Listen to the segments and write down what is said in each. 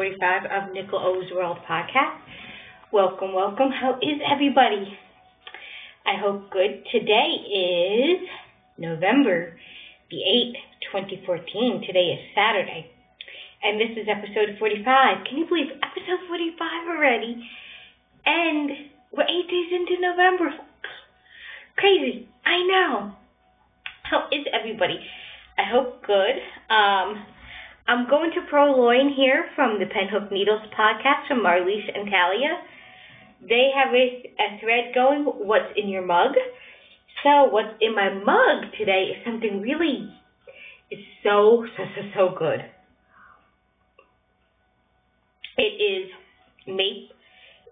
45 of Nicole O's World Podcast. Welcome, welcome. How is everybody? I hope good. Today is November the 8th, 2014. Today is Saturday. And this is episode 45. Can you believe episode 45 already? And we're 8 days into November. Crazy. I know. How is everybody? I hope good. I'm going to purloin here from the Penhook Needles podcast from Marlise and Talia. They have a thread going, what's in your mug? So what's in my mug today is something really, it's so good. It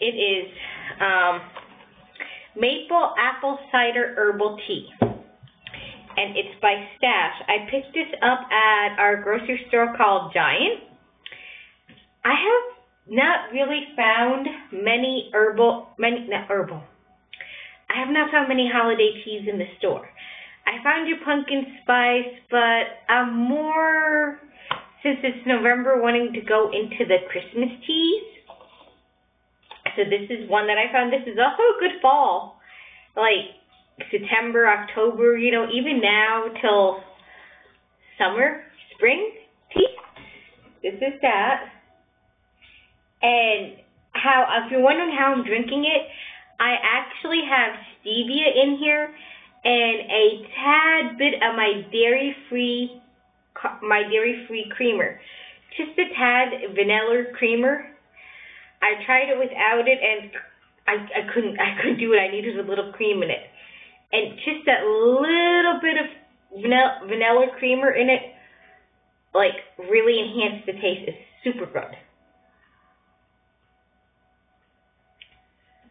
is maple apple cider herbal tea. And it's by Stash. I picked this up at our grocery store called Giant. I have not really found many I have not found many holiday teas in the store. I found your pumpkin spice, but I'm more, since it's November, wanting to go into the Christmas teas. So this is one that I found. This is also a good fall. Like September, October, even now till summer, spring tea. This is that. And if you're wondering how I'm drinking it, I actually have stevia in here and a tad bit of my dairy-free creamer. Just a tad vanilla creamer. I tried it without it and I couldn't do it. I needed a little cream in it. And just that little bit of vanilla creamer in it, really enhanced the taste. It's super good.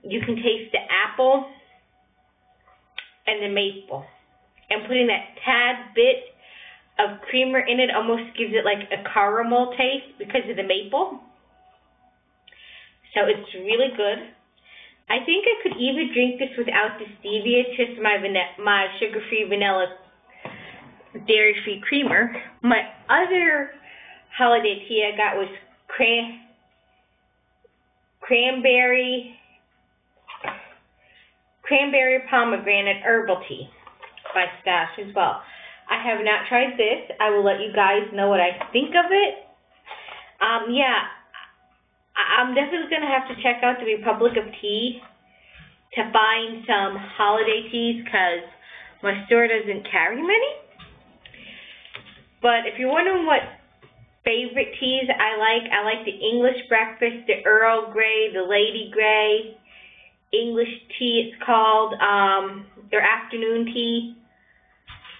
You can taste the apple and the maple. And putting that tad bit of creamer in it almost gives it like a caramel taste because of the maple. So it's really good. I think I could even drink this without the stevia, just my sugar-free vanilla dairy-free creamer. My other holiday tea I got was cranberry pomegranate herbal tea by Stash as well. I have not tried this. I will let you guys know what I think of it. I'm definitely going to have to check out the Republic of Tea to find some holiday teas because my store doesn't carry many. But if you're wondering what favorite teas I like the English breakfast, the Earl Grey, the Lady Grey, English tea it's called, their afternoon tea.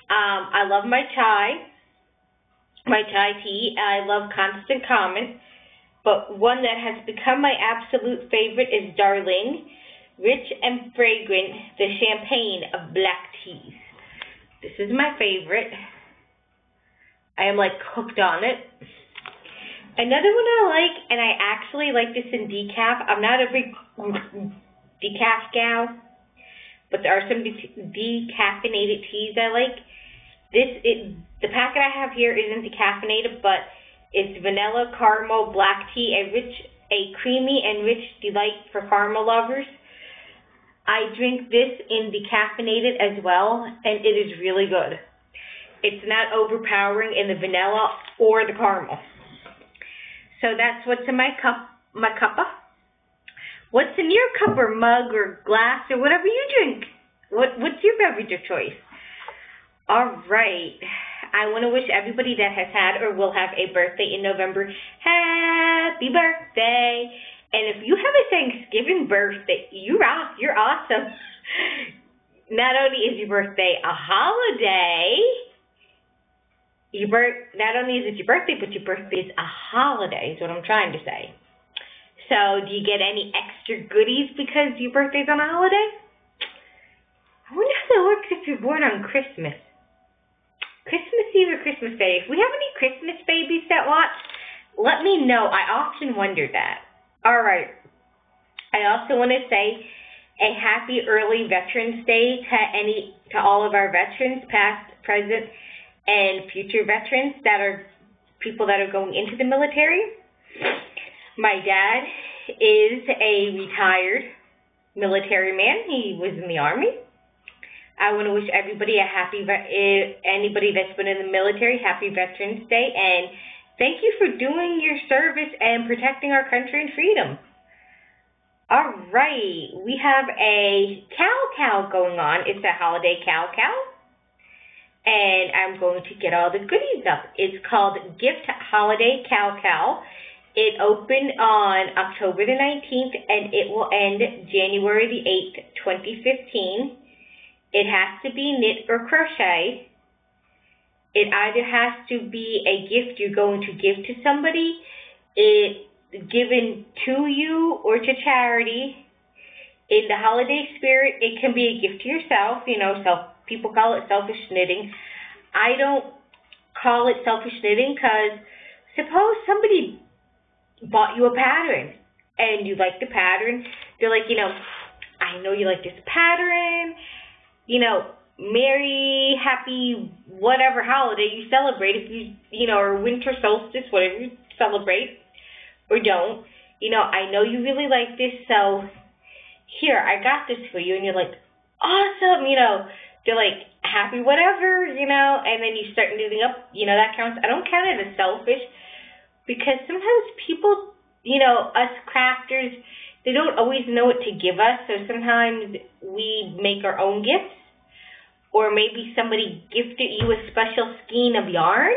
I love my chai tea. I love Constant Comment. But one that has become my absolute favorite is Darling, rich and fragrant, the champagne of black teas. This is my favorite. I am hooked on it. Another one I like, and I actually like this in decaf. I'm not a big decaf gal, but there are some decaffeinated teas I like. The packet I have here isn't decaffeinated, but it's vanilla caramel black tea, a creamy and rich delight for caramel lovers. I drink this in decaffeinated as well, and it is really good. It's not overpowering in the vanilla or the caramel. So that's what's in my cuppa. What's in your cup or mug or glass or whatever you drink? What's your beverage of choice? All right. I want to wish everybody that has had or will have a birthday in November, happy birthday. And if you have a Thanksgiving birthday, you're awesome. Not only is your birthday a holiday, not only is it your birthday, but your birthday is a holiday, is what I'm trying to say. So do you get any extra goodies because your birthday's on a holiday? I wonder how that works if you're born on Christmas. Christmas Eve or Christmas Day. If we have any Christmas babies that watch, let me know. I often wonder that. All right. I also want to say a happy early Veterans Day to all of our veterans, past, present, and future veterans that are people that are going into the military. My dad is a retired military man. He was in the Army. I want to wish everybody anybody that's been in the military, happy Veterans Day, and thank you for doing your service and protecting our country and freedom. All right, we have a cow going on. It's a holiday cow, and I'm going to get all the goodies up. It's called Gift Holiday Cow. It opened on October the 19th, and it will end January the 8th, 2015. It has to be knit or crochet. It either has to be a gift you're going to give to somebody, it given to you or to charity. In the holiday spirit, it can be a gift to yourself. People call it selfish knitting. I don't call it selfish knitting because suppose somebody bought you a pattern and you like the pattern. They're like, I know you like this pattern. Merry, happy, whatever holiday you celebrate, if or winter solstice, whatever you celebrate or don't. I know you really like this, so here, I got this for you. And you're like, awesome, they're like, happy whatever, and then you start knitting up, that counts. I don't count it as selfish because sometimes people, us crafters, they don't always know what to give us, so sometimes we make our own gifts. Or maybe somebody gifted you a special skein of yarn,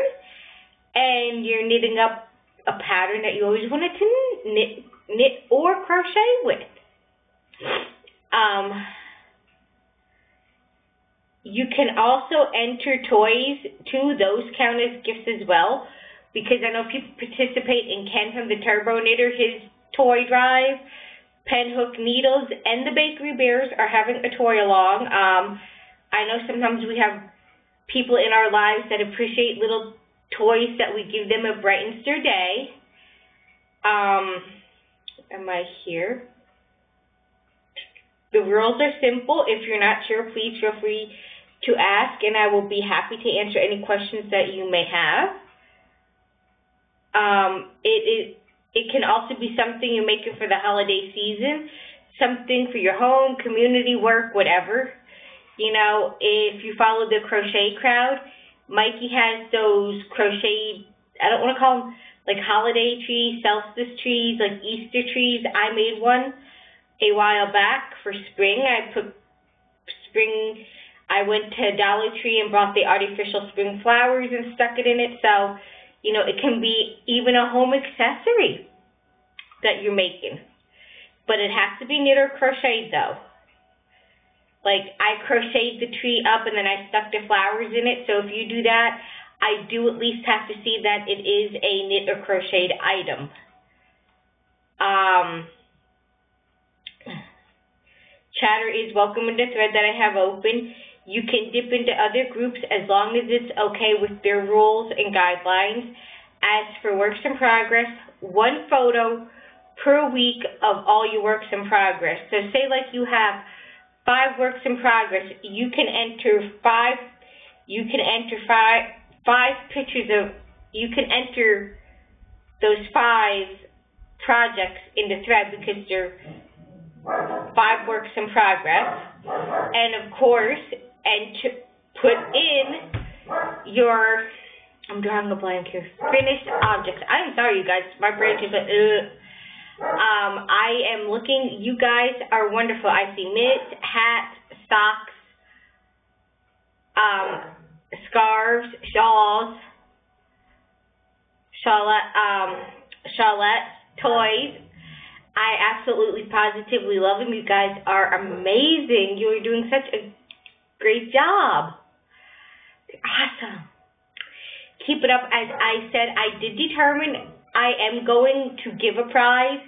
and you're knitting up a pattern that you always wanted to knit or crochet with. You can also enter toys too. Those count as gifts as well, because I know people participate in Ken from the Turbo Knitter, his toy drive. Penhook Needles and the Bakery Bears are having a toy along. I know sometimes we have people in our lives that appreciate little toys that we give them a brightens their day. Am I here? The rules are simple. If you're not sure, please feel free to ask, and I will be happy to answer any questions that you may have. It can also be something you're making for the holiday season, something for your home, community work, whatever. If you follow the crochet crowd, Mikey has those crochet, I don't want to call them like holiday trees, solstice trees, like Easter trees. I made one a while back for spring. I went to Dollar Tree and bought the artificial spring flowers and stuck it in it. So, it can be even a home accessory that you're making. But it has to be knit or crocheted though. Like, I crocheted the tree up and then I stuck the flowers in it. So if you do that, I do at least have to see that it is a knit or crocheted item. Chatter is welcome in the thread that I have open. You can dip into other groups as long as it's okay with their rules and guidelines. As for works in progress, 1 photo per week of all your works in progress. So say like you have 5 works in progress, you can enter five pictures of, you can enter those 5 projects in the thread because they're 5 works in progress. And of course, to put in your, I'm drawing a blank here, finished objects. I'm sorry you guys, my brain is like, I am looking, you guys are wonderful. I see knit, hats, socks, scarves, shawls, shawlettes, toys. I absolutely positively love them. You guys are amazing. You are doing such a great job. Awesome. Keep it up. As I said, I did determine I am going to give a prize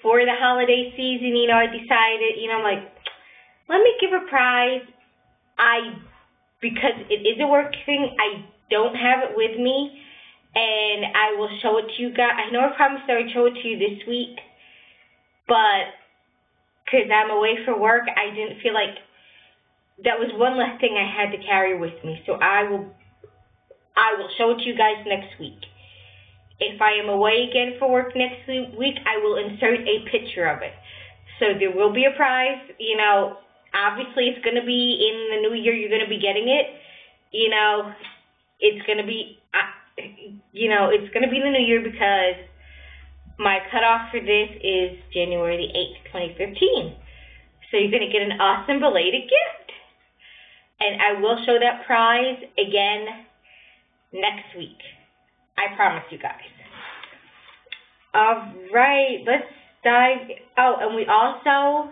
for the holiday season. I decided, I'm like, let me give a prize. Because it is a work thing, I don't have it with me, and I will show it to you guys. I know I promised I would show it to you this week, but because I'm away for work, I didn't feel like that was one less thing I had to carry with me. So I will show it to you guys next week. If I am away again for work next week, I will insert a picture of it. So there will be a prize. Obviously it's going to be in the new year. You're going to be getting it. It's going to be, it's going to be the new year because my cutoff for this is January the 8th, 2015. So you're going to get an awesome belated gift. And I will show that prize again next week. I promise you guys. All right, let's dive. Oh, and we also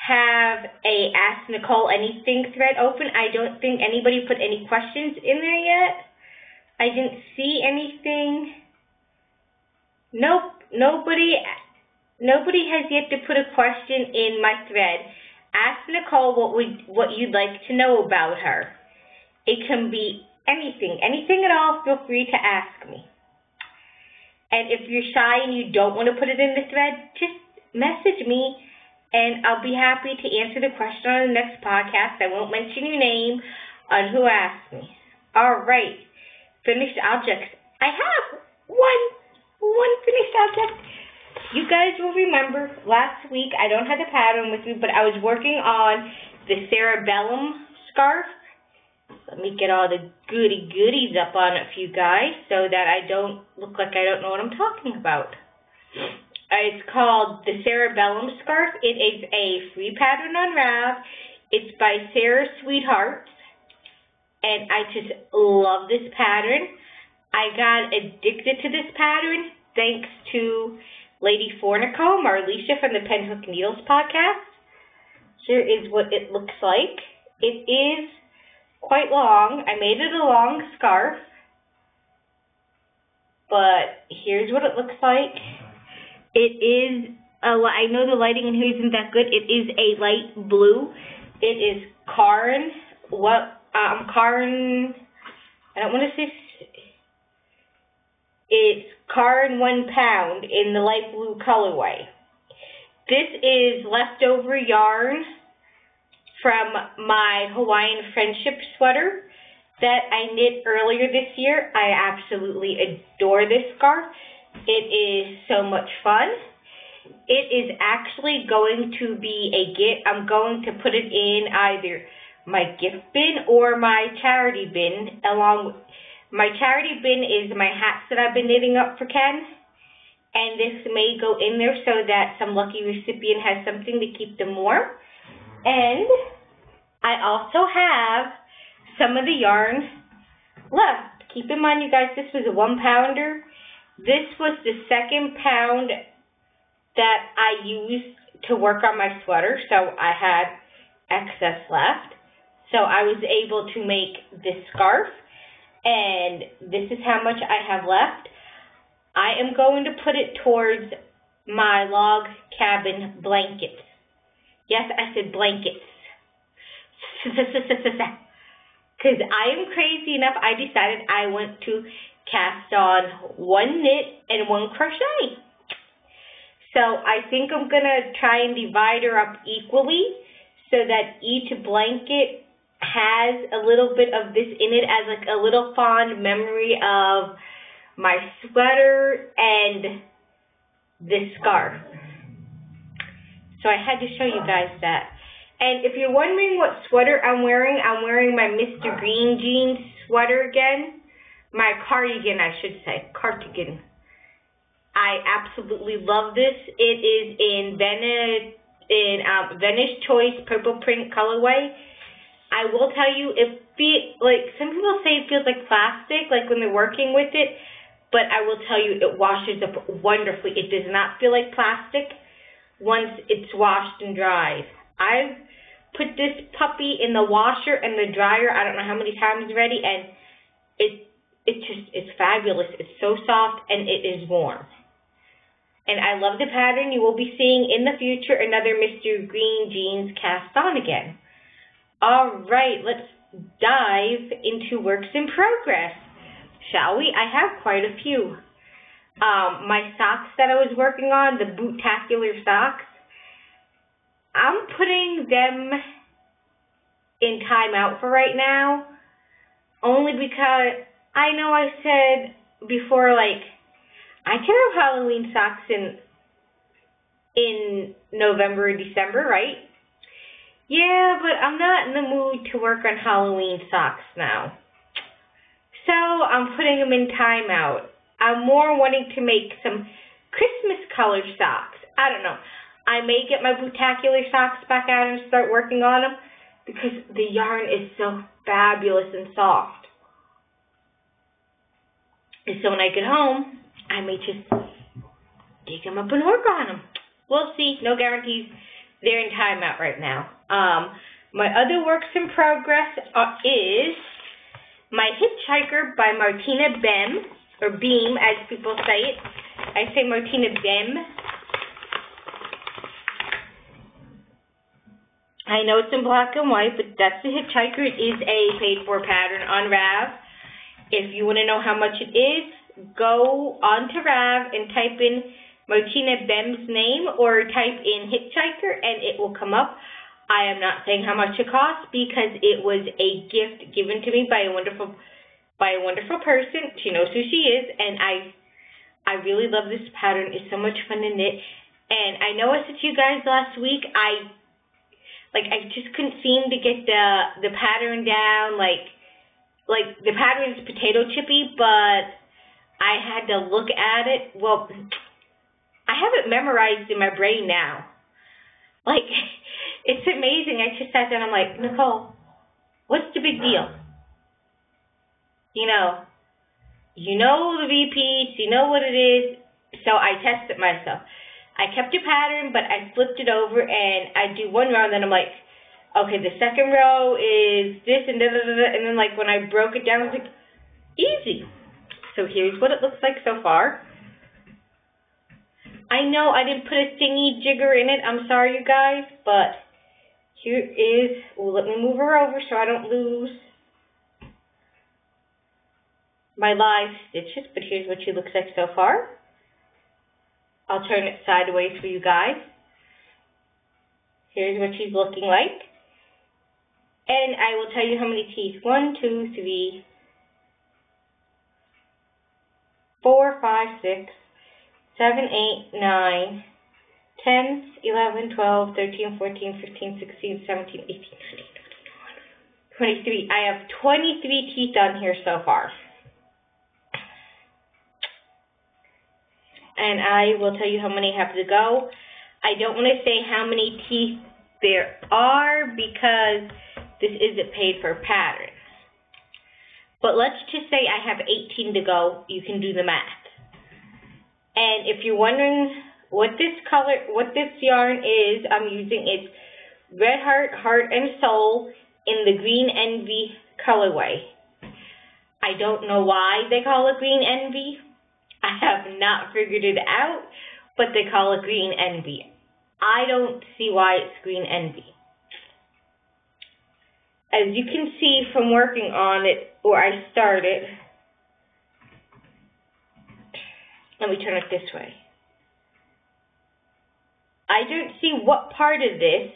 have a Ask Nicole Anything thread open. I don't think anybody put any questions in there yet. I didn't see anything. Nope, nobody has yet to put a question in my thread. Ask Nicole what you'd like to know about her. It can be anything at all. Feel free to ask me. And if you're shy and you don't want to put it in the thread, just message me and I'll be happy to answer the question on the next podcast. I won't mention your name on who asked me. All right, finished objects. I have one finished object. You guys will remember last week, I don't have the pattern with me, but I was working on the Cerebellum scarf. Let me get all the goodies up on it for you guys so that I don't look like I don't know what I'm talking about. It's called the Cerebellum scarf. It is a free pattern on Rav. It's by Sarah Sweetheart. And I just love this pattern. I got addicted to this pattern thanks to Lady Fornico, Marlisha from the Penhook Needles podcast. Here is what it looks like. It is quite long. I made it a long scarf. But here's what it looks like. It is, I know the lighting in here isn't that good. It is a light blue. It is Caron. Caron, I don't want to say, it's Caron 1 pound in the light blue colorway. This is leftover yarn from my Hawaiian Friendship sweater that I knit earlier this year. I absolutely adore this scarf. It is so much fun. It is actually going to be a gift. I'm going to put it in either my gift bin or my charity bin. My charity bin is my hats that I've been knitting up for Ken. And this may go in there so that some lucky recipient has something to keep them warm. And I also have some of the yarn left. Keep in mind, you guys, this was a 1 pounder. This was the 2nd pound that I used to work on my sweater, so I had excess left. So I was able to make this scarf, and this is how much I have left. I am going to put it towards my log cabin blankets. Yes, I said blankets. Because I am crazy enough, I decided I want to cast on 1 knit and 1 crochet. So I think I'm going to try and divide her up equally so that each blanket has a little bit of this in it as like a little fond memory of my sweater and this scarf. So I had to show you guys that. And if you're wondering what sweater I'm wearing my Mr. Green Jeans sweater again. My cardigan, I should say. Cardigan. I absolutely love this. It is in Venice Choice Purple Print colorway. I will tell you, some people say it feels like plastic, like when they're working with it, but I will tell you, it washes up wonderfully. It does not feel like plastic once it's washed and dried. I've put this puppy in the washer and the dryer, I don't know how many times already, and it's fabulous. It's so soft and it is warm. And I love the pattern. You will be seeing in the future another Mr. Green Jeans cast on again. All right, let's dive into works in progress, shall we? I have quite a few. My socks that I was working on, the Bootacular socks, I'm putting them in timeout for right now, only because I know I said before, like, I can have Halloween socks in November or December, right? Yeah, but I'm not in the mood to work on Halloween socks now. So I'm putting them in timeout. I'm more wanting to make some Christmas colored socks. I don't know. I may get my Bootacular socks back out and start working on them because the yarn is so fabulous and soft. And so when I get home, I may just dig them up and work on them. We'll see. No guarantees. They're in timeout right now. My other works in progress is my Hitchhiker by Martina Behm, or Beam as people say it. I say Martina Behm. I know it's in black and white, but that's the Hitchhiker. It is a paid-for pattern on Rav. If you want to know how much it is, go onto Rav and type in Martina Behm's name or type in Hitchhiker and it will come up. I am not saying how much it costs because it was a gift given to me by a wonderful person. She knows who she is, and I really love this pattern. It's so much fun to knit. And I know I said to you guys last week, I just couldn't seem to get the pattern down. Like the pattern is potato chippy, but I had to look at it. Well, I have it memorized in my brain now. Like, it's amazing. I just sat down, I'm like, Nicole, what's the big deal? You know the repeats, you know what it is. So I tested myself. I kept a pattern, but I flipped it over, and I do one row, and then I'm like, okay, the second row is this, and da-da-da-da, and then, like, when I broke it down, I was like, easy. So here's what it looks like so far. I know I didn't put a thingy jigger in it. I'm sorry, you guys, but here is, well, let me move her over so I don't lose my live stitches, but here's what she looks like so far. I'll turn it sideways for you guys. Here's what she's looking like. And I will tell you how many teeth. 1, 2, 3, 4, 5, 6, 7, 8, 9, 10, 11, 12, 13, 14, 15, 16, 17, 18, 19, 20, 23. I have 23 teeth on here so far. And I will tell you how many have to go. I don't want to say how many teeth there are because this is a paid-for pattern. But let's just say I have 18 to go. You can do the math. And if you're wondering what this yarn is, I'm using it's Red Heart, Heart and Soul in the Green Envy colorway. I don't know why they call it Green Envy. I have not figured it out, but they call it Green Envy. I don't see why it's Green Envy. As you can see from working on it, or I started, let me turn it this way. I don't see what part of this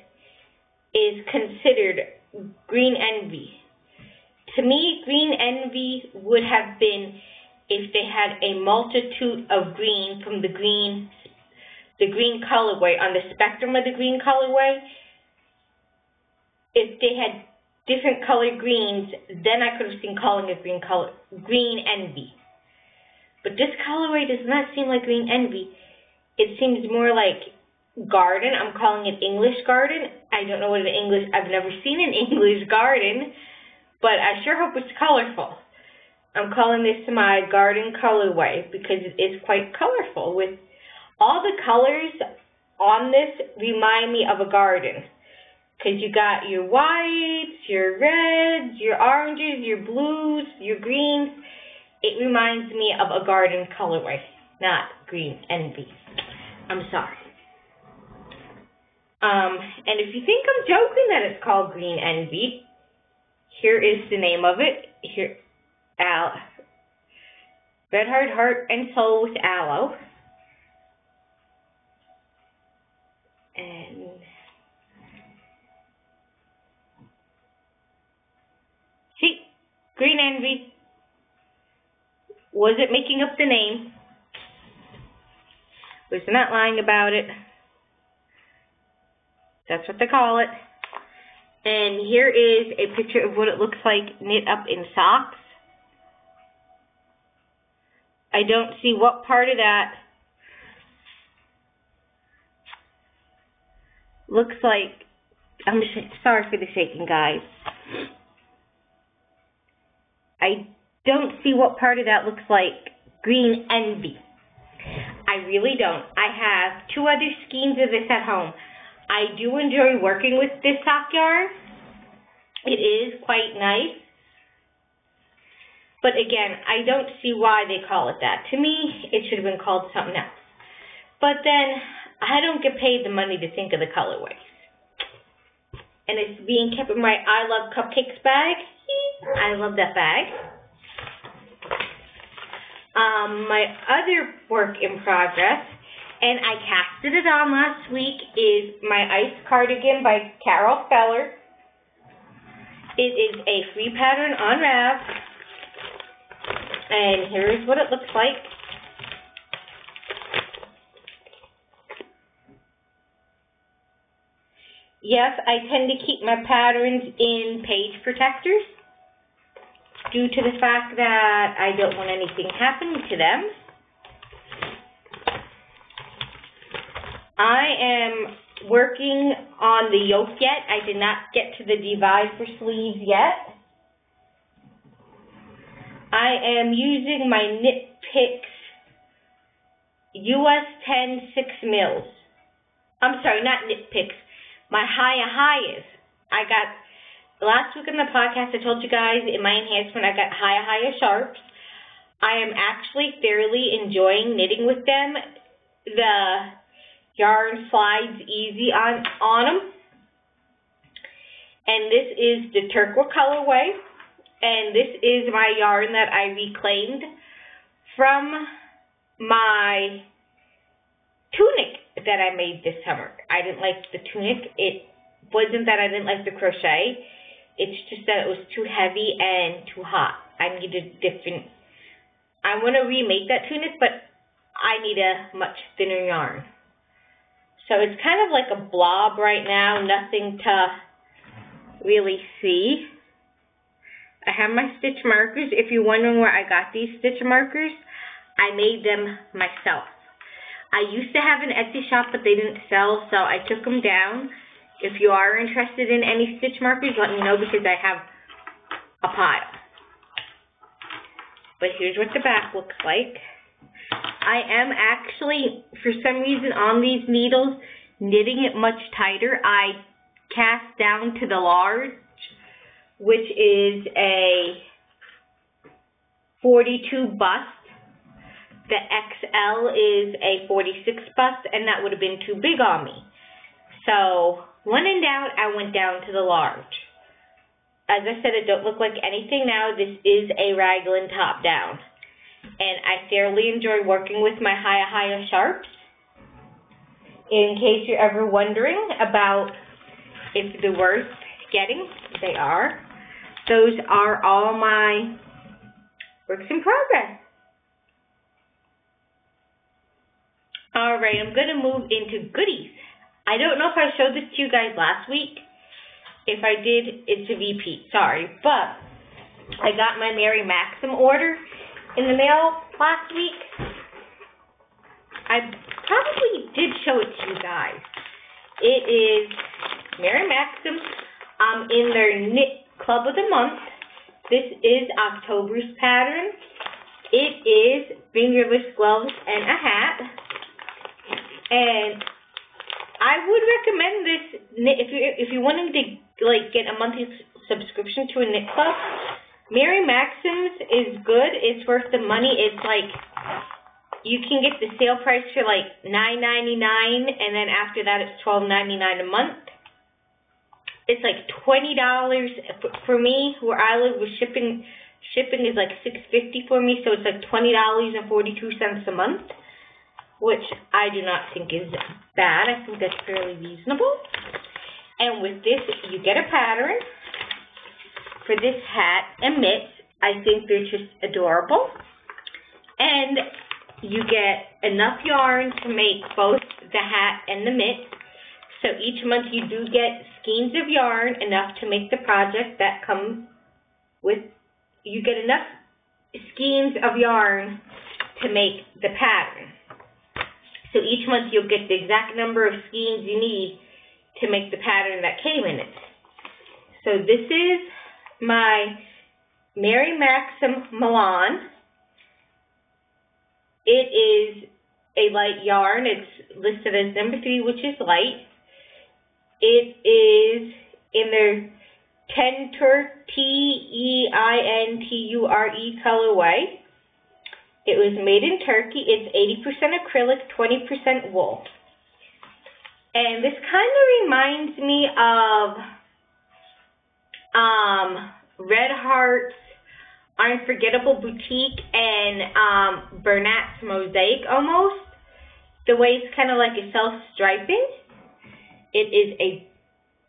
is considered Green Envy. To me, Green Envy would have been if they had a multitude of green from the green colorway, on the spectrum of the green colorway. If they had different colored greens, then I could have seen calling it Green Envy. But this colorway does not seem like Green Envy. It seems more like garden. I'm calling it English garden. I don't know what I've never seen an English garden, but I sure hope it's colorful. I'm calling this my garden colorway because it is quite colorful. With all the colors on this remind me of a garden. Because you got your whites, your reds, your oranges, your blues, your greens. It reminds me of a garden colorway, not Green Envy. I'm sorry. And if you think I'm joking that it's called Green Envy, here is the name of it. Here, Red Heart, Heart and Soul with Aloe. And see, Green Envy. Wasn't making up the name. Was not lying about it. That's what they call it. And here is a picture of what it looks like knit up in socks. I don't see what part of that looks like. I'm sorry for the shaking, guys. I don't see what part of that looks like green envy. I really don't. I have 2 other skeins of this at home. I do enjoy working with this sock yarn. It is quite nice. But again, I don't see why they call it that. To me, it should have been called something else. But then, I don't get paid the money to think of the colorways. And it's being kept in my I Love Cupcakes bag. I love that bag. My other work in progress, and I casted it on last week, is my Ice Cardigan by Carol Feller. It is a free pattern on Rav. And here's what it looks like. Yes, I tend to keep my patterns in page protectors due to the fact that I don't want anything happening to them. I am working on the yoke yet. I did not get to the divide for sleeves yet. I am using my Knit Picks US 10 6 mils. I'm sorry, not Knit Picks. My Hiya. I got, last week on the podcast I told you guys in my enhancement I got Hiya sharps. I am actually fairly enjoying knitting with them. The yarn slides easy on them. And this is the turquoise colorway. And this is my yarn that I reclaimed from my tunic that I made this summer. I didn't like the tunic. It wasn't that I didn't like the crochet. It's just that it was too heavy and too hot. I needed different. I want to remake that tunic, but I need a much thinner yarn. So it's kind of like a blob right now, nothing to really see. I have my stitch markers. If you're wondering where I got these stitch markers, I made them myself. I used to have an Etsy shop, but they didn't sell, so I took them down. If you are interested in any stitch markers, let me know because I have a pile. But here's what the back looks like. I am actually, for some reason, on these needles, knitting it much tighter. I cast down to the large, which is a 42 bust. The XL is a 46 bust, and that would have been too big on me. So, when in doubt, I went down to the large. As I said, it don't look like anything now. This is a raglan top down. And I fairly enjoy working with my Hiya sharps. In case you're ever wondering about if they're worth getting, they are. Those are all my works in progress. Alright, I'm going to move into goodies. I don't know if I showed this to you guys last week. If I did, it's a repeat. Sorry. But I got my Mary Maxim order in the mail last week. I probably did show it to you guys. It is Mary Maxim. I'm in their Knit Club of the Month. This is October's pattern. It is fingerless gloves and a hat. And I would recommend this if you're wanting to get a monthly subscription to a knit club. Mary Maxim's is good. It's worth the money. It's like you can get the sale price for like $9.99, and then after that it's $12.99 a month. It's like $20 for me where I live with shipping. Shipping is like $6.50 for me, so it's like $20.42 a month, which I do not think is bad. I think that's fairly reasonable. And with this, you get a pattern for this hat and mitts. I think they're just adorable. And you get enough yarn to make both the hat and the mitt. So each month you do get skeins of yarn, enough to make the project that comes with, you get enough skeins of yarn to make the pattern. So each month you'll get the exact number of skeins you need to make the pattern that came in it. So this is my Mary Maxim Milan. It is a light yarn. It's listed as number 3, which is light. It is in their Teinture, Teinture colorway. It was made in Turkey. It's 80% acrylic, 20% wool. And this kind of reminds me of Red Heart's Unforgettable Boutique and Bernat's Mosaic almost. The way it's kind of like a self-striping. It is a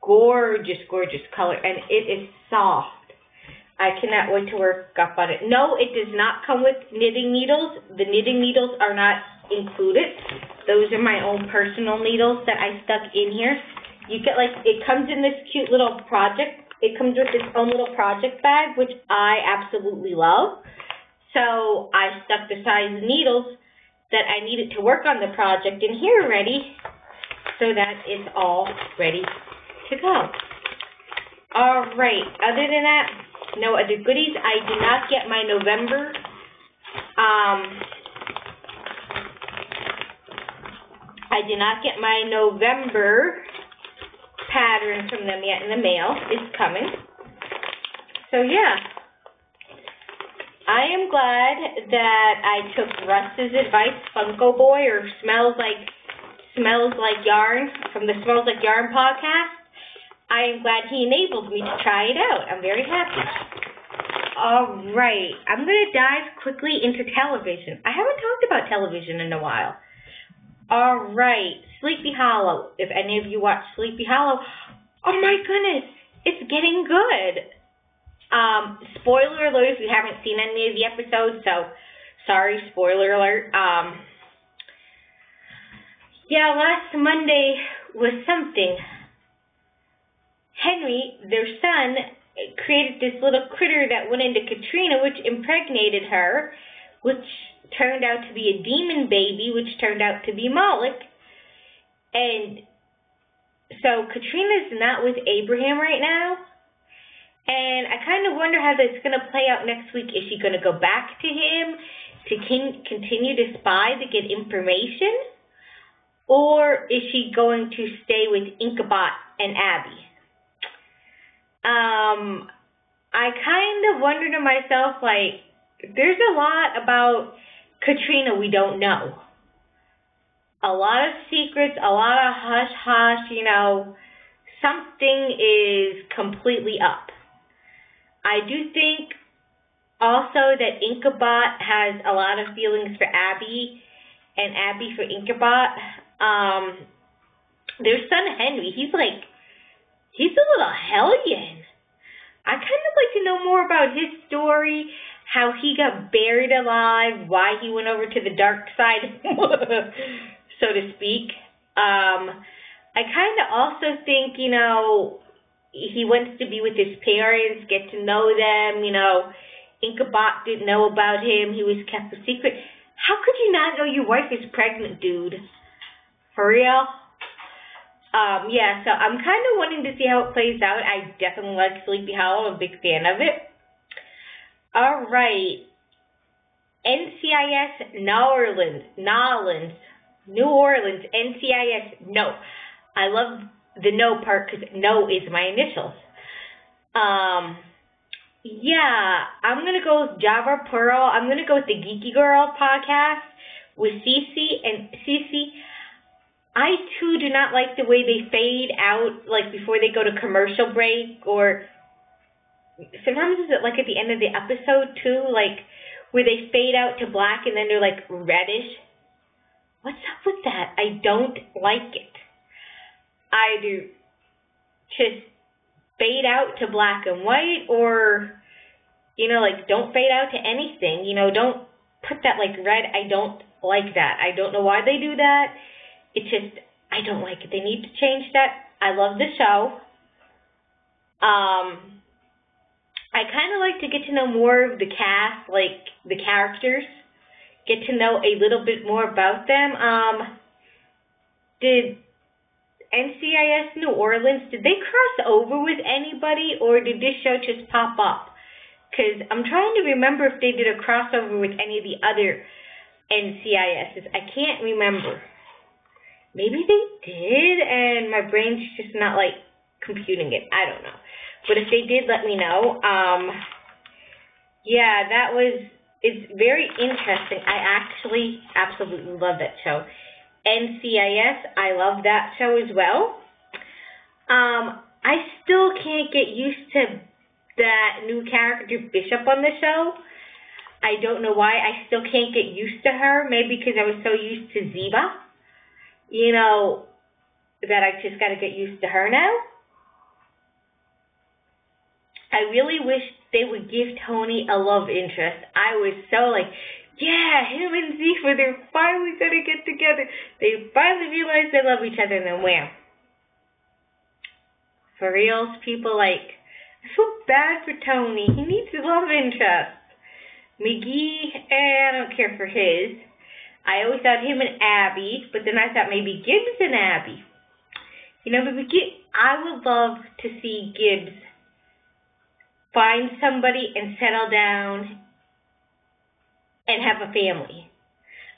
gorgeous, gorgeous color, and it is soft. I cannot wait to work up on it. No, it does not come with knitting needles. The knitting needles are not included. Those are my own personal needles that I stuck in here. You get it comes in this cute little project. It comes with its own little project bag, which I absolutely love. So I stuck the size needles that I needed to work on the project in here already, so that it's all ready to go. All right. Other than that, no other goodies. I did not get my November pattern from them yet in the mail. It's coming. So yeah, I am glad that I took Russ's advice, Funko Boy, or Smells Like Yarn, from the Smells Like Yarn podcast. I am glad he enabled me to try it out. I'm very happy. All right, I'm going to dive quickly into television. I haven't talked about television in a while. All right, Sleepy Hollow. If any of you watch Sleepy Hollow, oh my goodness, it's getting good. Spoiler alert if you haven't seen any of the episodes, so sorry, spoiler alert. Yeah, last Monday was something. Henry, their son, created this little critter that went into Katrina, which impregnated her, which turned out to be a demon baby, which turned out to be Moloch. And so Katrina's not with Abraham right now. And I kind of wonder how that's going to play out next week. Is she going to go back to him to continue to spy to get information? Or is she going to stay with Inkabot and Abby? I kind of wonder to myself, there's a lot about Katrina we don't know. A lot of secrets, a lot of hush-hush, something is completely up. I do think also that Inkabot has a lot of feelings for Abby, and Abby for Inkabot. Their son Henry, he's a little hellion. I kind of like to know more about his story, how he got buried alive, why he went over to the dark side, so to speak. I kind of also think, he wants to be with his parents, get to know them, Inkabot didn't know about him, he was kept a secret. How could you not know your wife is pregnant, dude? For real? Yeah, so I'm kind of wanting to see how it plays out. I definitely like Sleepy Hollow. I'm a big fan of it. All right. NCIS New Orleans, NCIS, no. I love the no part because no is my initials. Yeah, I'm going to go with Java Pearl. I'm going to go with the Geeky Girl podcast with Cece. And Cece, I too do not like the way they fade out, before they go to commercial break, or sometimes is it at the end of the episode too, where they fade out to black and then they're reddish. What's up with that? I don't like it. Either just fade out to black and white, or don't fade out to anything. Don't put that like red. I don't like that. I don't know why they do that. It's just, I don't like it. They need to change that. I love the show. I kind of like to get to know more of the cast, like the characters. Get to know a little bit more about them. Did NCIS New Orleans, did they cross over with anybody, or did this show just pop up? Because I'm trying to remember if they did a crossover with any of the other NCISs. I can't remember. Maybe they did, and my brain's just not, like, computing it. I don't know. But if they did, let me know. Yeah, it's very interesting. I actually absolutely love that show. NCIS, I love that show as well. I still can't get used to that new character Bishop on the show. I don't know why. I still can't get used to her. Maybe because I was so used to Ziva. You know, that I just got to get used to her now. I really wish they would give Tony a love interest. I was so like, yeah, him and Ziva, they're finally going to get together. They finally realize they love each other, and then wham. For reals, people, like, I feel bad for Tony. He needs a love interest. McGee, I don't care for his. I always thought him and Abby, but then I thought maybe Gibbs and Abby. You know, I would love to see Gibbs find somebody and settle down and have a family.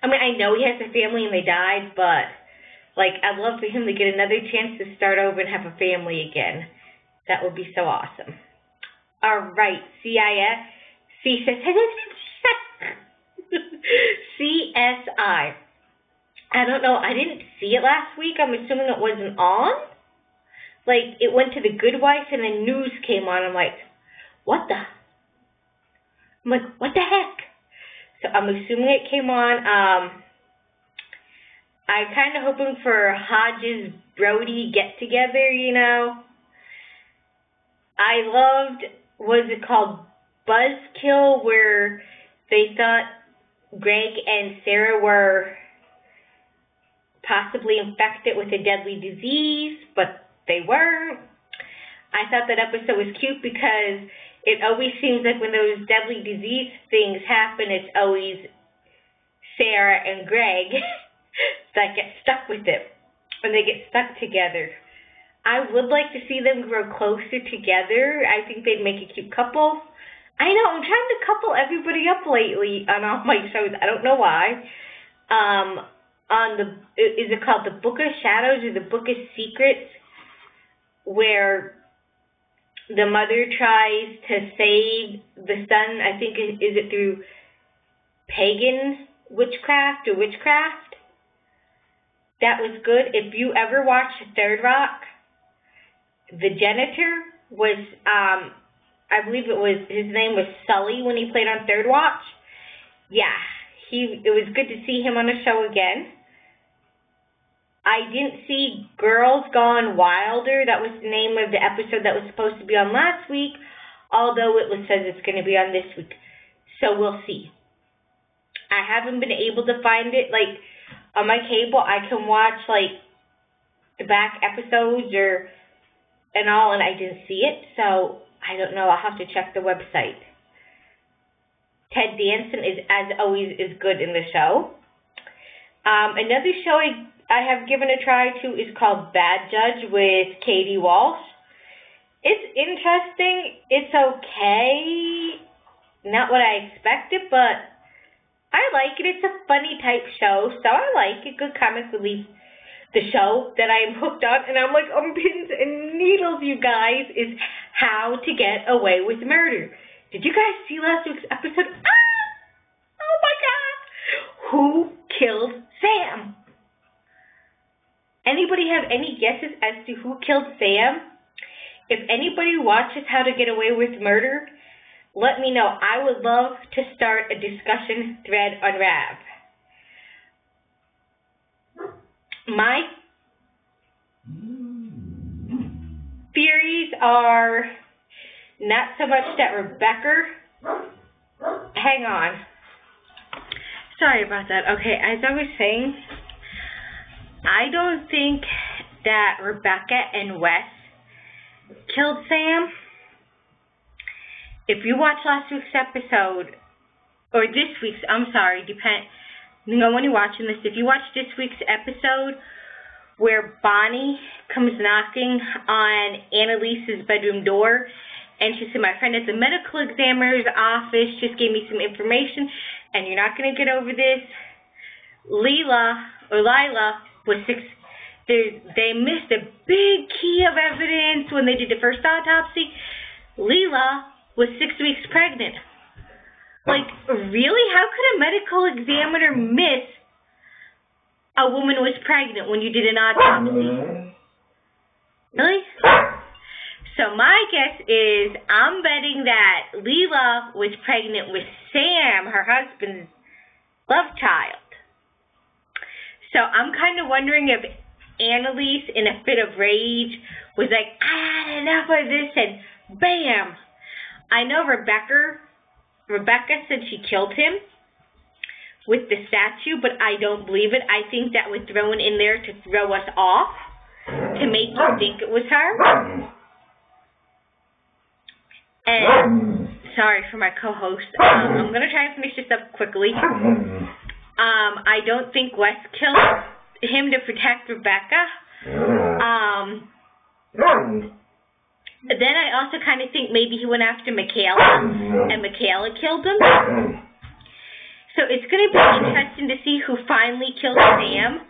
I mean, I know he has a family and they died, but, like, I'd love for him to get another chance to start over and have a family again. That would be so awesome. All right, CSI. I don't know. I didn't see it last week. I'm assuming it wasn't on. Like, it went to The Good Wife and then news came on. I'm like, what the heck? So I'm assuming it came on. I'm kind of hoping for Hodges Brody get together, you know. I loved, what is it called, Buzzkill, where they thought Greg and Sarah were possibly infected with a deadly disease, but they weren't. I thought that episode was cute because it always seems like when those deadly disease things happen, it's always Sarah and Greg that get stuck with it, and they get stuck together. I would like to see them grow closer together. I think they'd make a cute couple. I know, I'm trying to couple everybody up lately on all my shows. I don't know why. Is it called The Book of Shadows or The Book of Secrets, where the mother tries to save the son, I think, is it through pagan witchcraft or witchcraft? That was good. If you ever watched Third Rock, the janitor was, I believe his name was Sully when he played on Third Watch. Yeah, it was good to see him on the show again. I didn't see Girls Gone Wilder. That was the name of the episode that was supposed to be on last week, although it says it's going to be on this week. So we'll see. I haven't been able to find it. Like, on my cable, I can watch, like, the back episodes and all, and I didn't see it. So I don't know. I'll have to check the website. Ted Danson is, as always, is good in the show. Another show I have given a try to is called Bad Judge with Katie Walsh. It's interesting. It's okay. Not what I expected, but I like it. It's a funny type show, so I like it. Good comic relief. The show that I am hooked on, and I'm like on pins and needles, you guys, is How to Get Away with Murder. Did you guys see last week's episode? Oh my God! Who killed Sam? Anybody have any guesses as to who killed Sam? If anybody watches How to Get Away with Murder, let me know. I would love to start a discussion thread on Rav. My theories are not so much that Rebecca... Hang on. Sorry about that. Okay, as I was saying, I don't think that Rebecca and Wes killed Sam. If you watch last week's episode, or this week's, I'm sorry, depending on when you're watching this, if you watch this week's episode where Bonnie comes knocking on Annalise's bedroom door, and she said, my friend at the medical examiner's office just gave me some information, and you're not going to get over this. Lila was they missed a big key of evidence when they did the first autopsy. Lila was 6 weeks pregnant. Like, really? How could a medical examiner miss a woman was pregnant when you did an autopsy? Really? So my guess is, I'm betting that Lila was pregnant with Sam, her husband's love child. So I'm kind of wondering if Annalise, in a fit of rage, was like, I had enough of this, and bam! I know Rebecca said she killed him with the statue, but I don't believe it. I think that was thrown in there to throw us off, to make you think it was her. And, sorry for my co-host, I'm going to try and finish this up quickly. I don't think Wes killed him to protect Rebecca. Then I also kind of think maybe he went after Michaela, and Michaela killed him. So it's going to be interesting to see who finally kills Sam.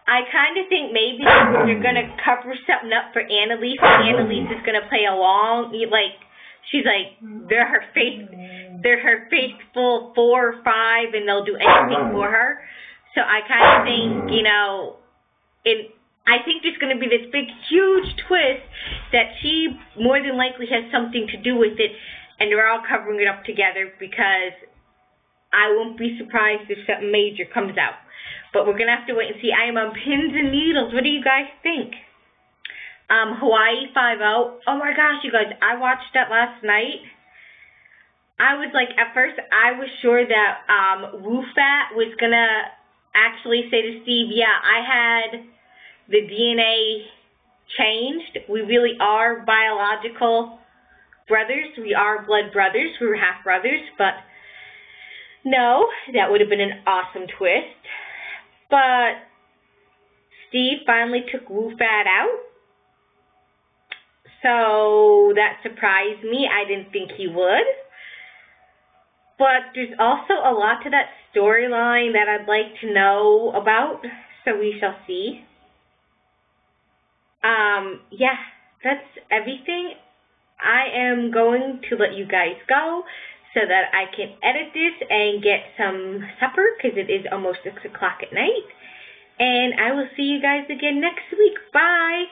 I kind of think maybe they're going to cover something up for Annalise, and Annalise is going to play along, like, she's like, they're her faithful 4 or 5, and they'll do anything for her. So I kind of think, I think there's going to be this big, huge twist that she more than likely has something to do with it, and they're all covering it up together, because I won't be surprised if something major comes out. But we're going to have to wait and see. I am on pins and needles. What do you guys think? Hawaii 5-0. Oh my gosh, you guys, I watched that last night. I was like, at first, I was sure that Wu-Fat was going to actually say to Steve, yeah, I had the DNA changed. We really are biological brothers. We are blood brothers. We were half brothers, but no, that would have been an awesome twist. But Steve finally took Wu-Fat out. So that surprised me. I didn't think he would. But there's also a lot to that storyline that I'd like to know about. So we shall see. Yeah, that's everything. I am going to let you guys go so that I can edit this and get some supper, because it is almost 6 o'clock at night. And I will see you guys again next week. Bye!